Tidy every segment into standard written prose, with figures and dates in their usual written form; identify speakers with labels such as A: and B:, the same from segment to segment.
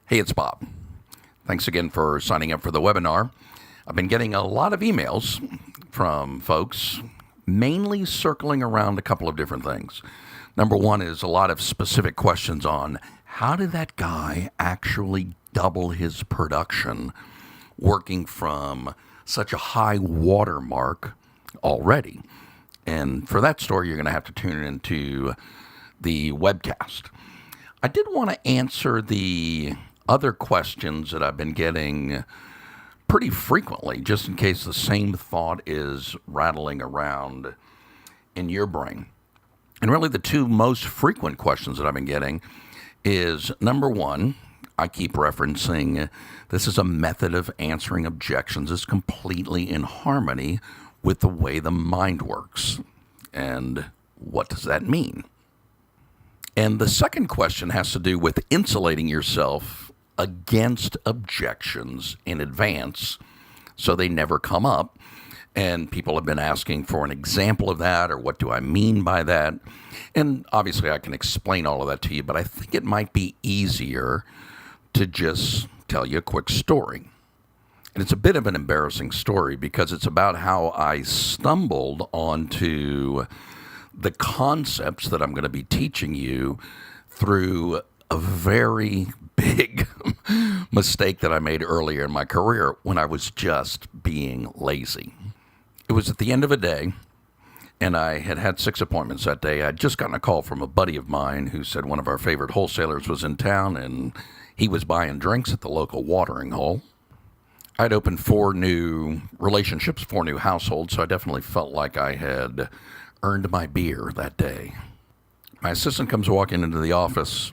A: Hey, it's Bob. Thanks again for signing up for the webinar. I've been getting a lot of emails from folks, mainly circling around a couple of different things. Number one is a lot of specific questions on how did that guy actually double his production working from such a high watermark already? And for that story, you're going to have to tune into the webcast. I did want to answer the other questions that I've been getting pretty frequently, just in case the same thought is rattling around in your brain. And really the two most frequent questions that I've been getting is, number one, I keep referencing this is a method of answering objections is completely in harmony with the way the mind works. And what does that mean? And the second question has to do with insulating yourself against objections in advance so they never come up. And people have been asking for an example of that, or what do I mean by that? And obviously I can explain all of that to you, but I think it might be easier to just tell you a quick story. And it's a bit of an embarrassing story because it's about how I stumbled onto the concepts that I'm going to be teaching you through a very big mistake that I made earlier in my career when I was just being lazy. It was at the end of a day, and I had had 6 appointments that day. I'd just gotten a call from a buddy of mine who said one of our favorite wholesalers was in town, and he was buying drinks at the local watering hole. I'd opened 4 new relationships, 4 new households, so I definitely felt like I had earned my beer that day. My assistant comes walking into the office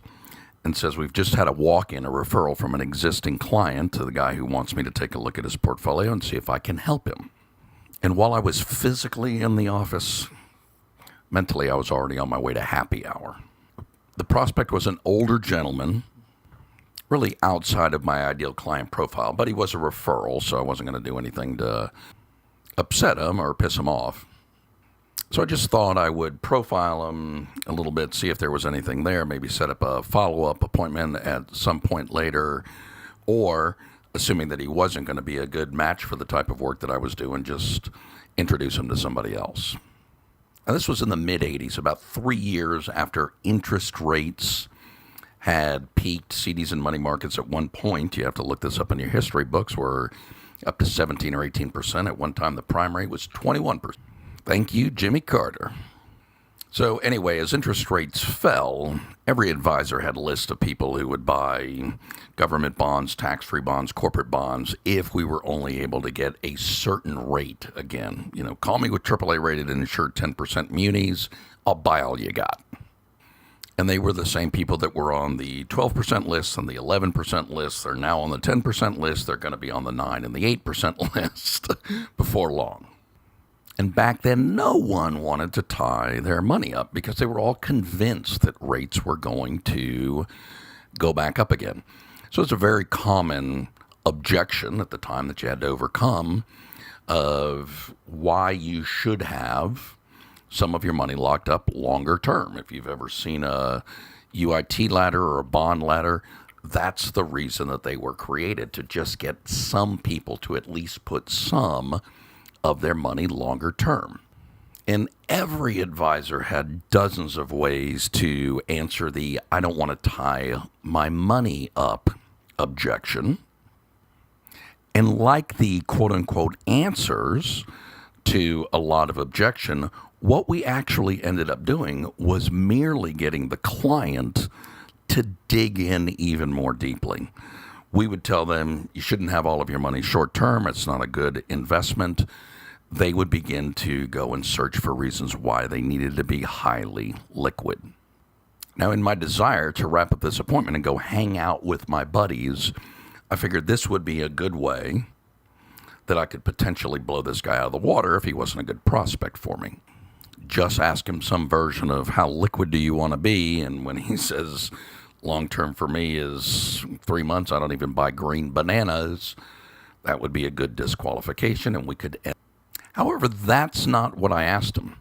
A: and says, we've just had a walk-in, a referral from an existing client to the guy who wants me to take a look at his portfolio and see if I can help him. And while I was physically in the office, mentally I was already on my way to happy hour. The prospect was an older gentleman, really outside of my ideal client profile, but he was a referral, so I wasn't going to do anything to upset him or piss him off. So I just thought I would profile him a little bit, see if there was anything there, maybe set up a follow-up appointment at some point later, or, assuming that he wasn't going to be a good match for the type of work that I was doing, just introduce him to somebody else. Now, this was in the mid-'80s, about 3 years after interest rates had peaked. CDs and money markets at one point, you have to look this up in your history books, were up to 17 or 18%. At one time, the prime rate was 21%. Thank you, Jimmy Carter. So anyway, as interest rates fell, every advisor had a list of people who would buy government bonds, tax-free bonds, corporate bonds, if we were only able to get a certain rate again. You know, call me with AAA rated and insured 10% munis, I'll buy all you got. And they were the same people that were on the 12% list and the 11% list. They're now on the 10% list. They're going to be on the 9 and the 8% list before long. And back then, no one wanted to tie their money up because they were all convinced that rates were going to go back up again. So it's a very common objection at the time that you had to overcome of why you should have some of your money locked up longer term. If you've ever seen a UIT ladder or a bond ladder, that's the reason that they were created, to just get some people to at least put some of their money longer term. And every advisor had dozens of ways to answer the I don't want to tie my money up objection. And like the quote-unquote answers to a lot of objection, what we actually ended up doing was merely getting the client to dig in even more deeply. We would tell them, you shouldn't have all of your money short-term. It's not a good investment. They would begin to go and search for reasons why they needed to be highly liquid. Now, in my desire to wrap up this appointment and go hang out with my buddies, I figured this would be a good way that I could potentially blow this guy out of the water if he wasn't a good prospect for me. Just ask him some version of how liquid do you want to be, and when he says long-term for me is 3 months, I don't even buy green bananas, that would be a good disqualification, and we could end. However, that's not what I asked him.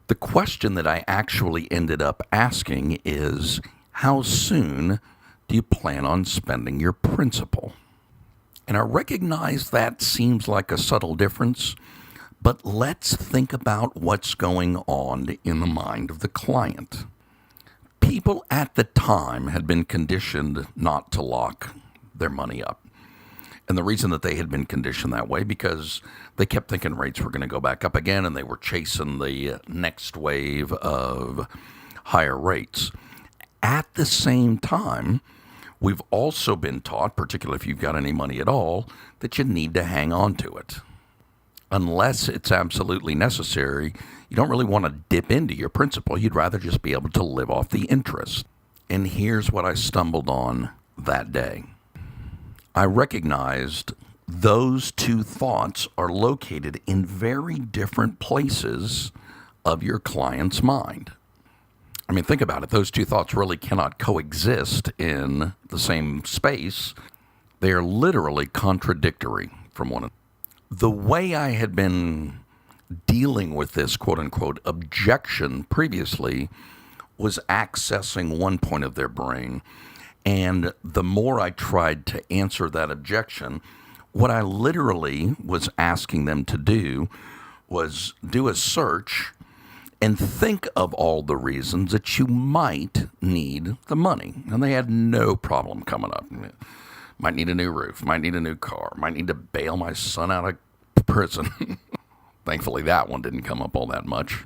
A: The question that I actually ended up asking is, how soon do do you plan on spending your principal? And I recognize that seems like a subtle difference, but let's think about what's going on in the mind of the client. People at the time had been conditioned not to lock their money up. And the reason that they had been conditioned that way, because they kept thinking rates were going to go back up again, and they were chasing the next wave of higher rates. At the same time, we've also been taught, particularly if you've got any money at all, that you need to hang on to it. Unless it's absolutely necessary, you don't really want to dip into your principal. You'd rather just be able to live off the interest. And here's what I stumbled on that day. I recognized those two thoughts are located in very different places of your client's mind. I mean, think about it. Those two thoughts really cannot coexist in the same space. They are literally contradictory from one another. The way I had been dealing with this quote-unquote objection previously was accessing one point of their brain. And the more I tried to answer that objection, what I literally was asking them to do was do a search and think of all the reasons that you might need the money. And they had no problem coming up. Might need a new roof, might need a new car, might need to bail my son out of prison. Thankfully, that one didn't come up all that much.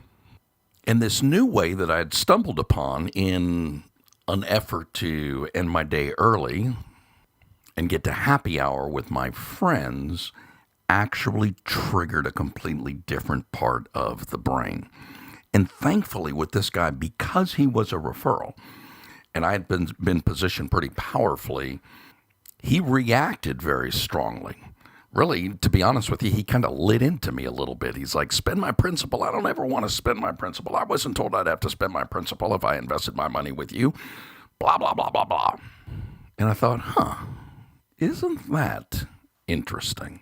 A: And this new way that I had stumbled upon in an effort to end my day early and get to happy hour with my friends actually triggered a completely different part of the brain. And thankfully with this guy, because he was a referral, and I had been positioned pretty powerfully, he reacted very strongly. Really, to be honest with you, he kind of lit into me a little bit. He's like, spend my principal. I don't ever want to spend my principal. I wasn't told I'd have to spend my principal if I invested my money with you. Blah, blah, blah, blah, blah. And I thought, isn't that interesting?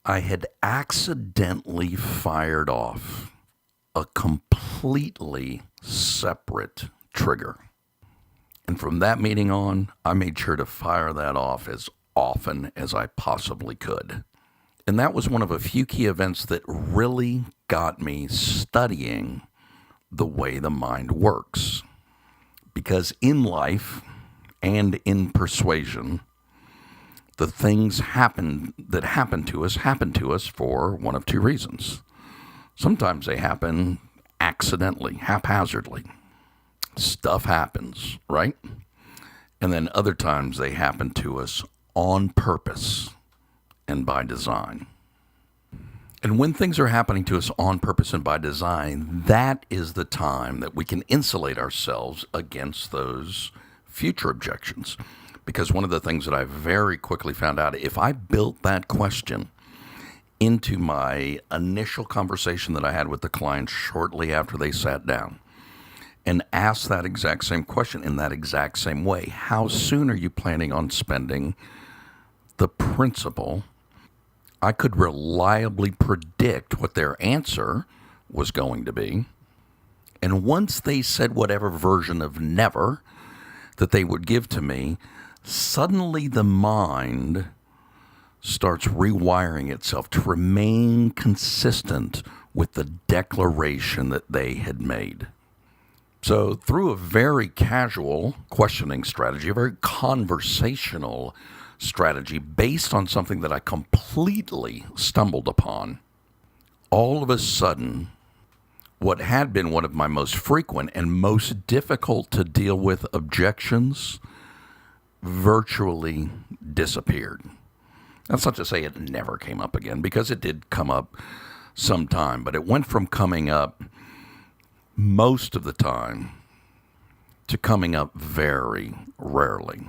A: I had accidentally fired off a completely separate trigger. And from that meeting on, I made sure to fire that off as often as I possibly could. And that was one of a few key events that really got me studying the way the mind works. Because in life and in persuasion, the things that happen to us for one of two reasons. Sometimes they happen accidentally, haphazardly. Stuff happens, right? And then other times they happen to us on purpose and by design. And when things are happening to us on purpose and by design, that is the time that we can insulate ourselves against those future objections. Because one of the things that I very quickly found out, if I built that question into my initial conversation that I had with the client shortly after they sat down, and asked that exact same question in that exact same way, how soon are you planning on spending the principal? I could reliably predict what their answer was going to be. And once they said whatever version of never that they would give to me, suddenly the mind starts rewiring itself to remain consistent with the declaration that they had made. So through a very casual questioning strategy, a very conversational strategy based on something that I completely stumbled upon, all of a sudden, what had been one of my most frequent and most difficult to deal with objections virtually disappeared. That's not to say it never came up again, because it did come up sometime, but it went from coming up most of the time to coming up very rarely.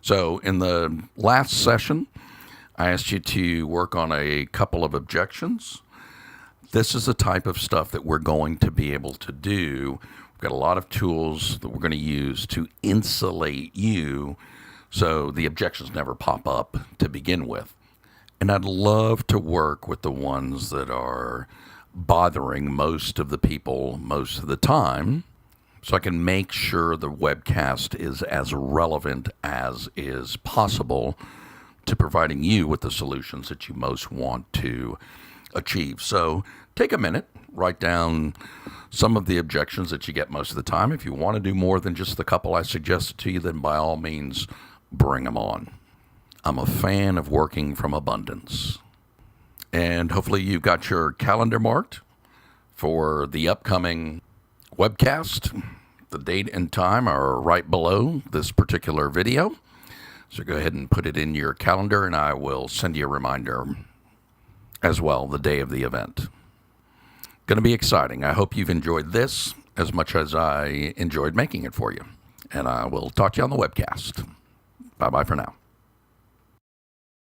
A: So in the last session, I asked you to work on a couple of objections. This is the type of stuff that we're going to be able to do. We've got a lot of tools that we're going to use to insulate you so the objections never pop up to begin with. And I'd love to work with the ones that are bothering most of the people most of the time, so I can make sure the webcast is as relevant as is possible to providing you with the solutions that you most want to achieve. So take a minute, write down some of the objections that you get most of the time. If you want to do more than just the couple I suggested to you, then by all means, bring them on. I'm a fan of working from abundance. And hopefully you've got your calendar marked for the upcoming webcast. The date and time are right below this particular video. So go ahead and put it in your calendar, and I will send you a reminder as well the day of the event. Going to be exciting. I hope you've enjoyed this as much as I enjoyed making it for you. And I will talk to you on the webcast. Bye-bye for now.